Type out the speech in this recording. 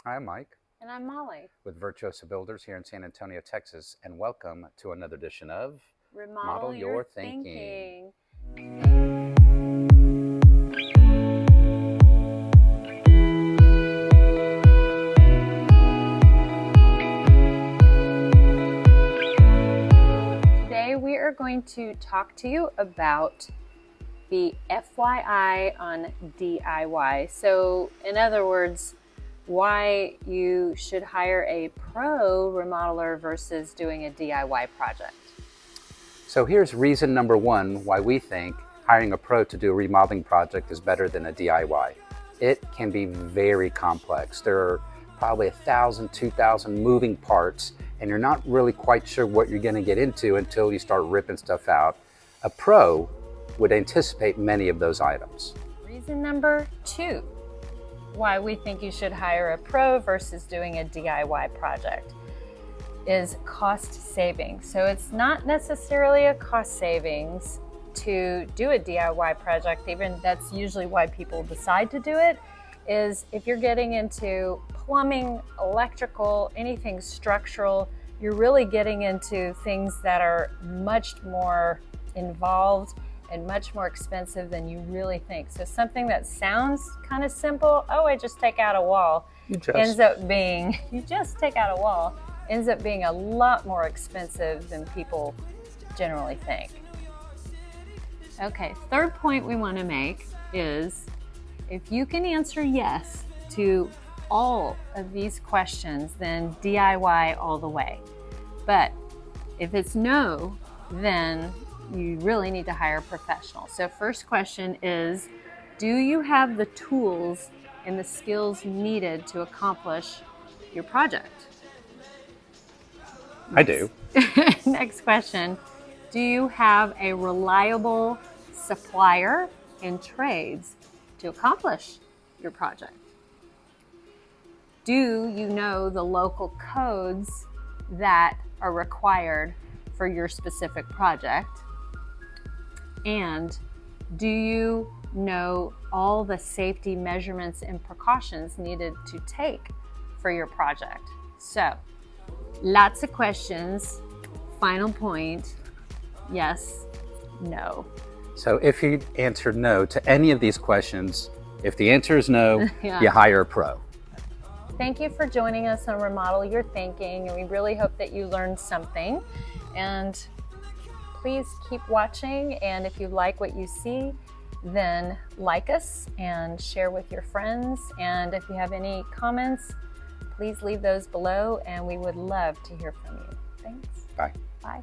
I'm Mike And I'm Molly. with Virtuoso Builders here in San Antonio, Texas, and welcome to another edition of Remodel Model Your Your Thinking. Thinking. Today we are going to talk to you about the FYI on DIY. So, in other words, why you should hire a pro remodeler versus doing a DIY project. So here's reason number one why we think hiring a pro to do a remodeling project is better than a DIY. It can be very complex. There are probably 1,000, 2,000 moving parts, and you're not really quite sure what you're going to get into until you start ripping stuff out. A pro would anticipate many of those items. Reason number two why we think you should hire a pro versus doing a DIY project is cost savings. So it's not necessarily a cost savings to do a DIY project, even that's usually why people decide to do it, is if you're getting into plumbing, electrical, anything structural, you're really getting into things that are much more involved and much more expensive than you really think. So something that sounds kind of simple, oh, I just take out a wall, ends up being a lot more expensive than people generally think. Okay, third point we want to make is if you can answer yes to all of these questions, then DIY all the way. But if it's no, then you really need to hire a professional. So first question is, do you have the tools and the skills needed to accomplish your project? I do. Next question, do you have a reliable supplier and trades to accomplish your project? Do you know the local codes that are required for your specific project? And do you know all the safety measurements and precautions needed to take for your project? So, lots of questions. Final point, yes, no. So if you answered no to any of these questions, if the answer is no, Yeah. You hire a pro. Thank you for joining us on Remodel Your Thinking, and we really hope that you learned something. And please keep watching, and if you like what you see, then like us and share with your friends. And if you have any comments, please leave those below, and we would love to hear from you. Thanks. Bye. Bye.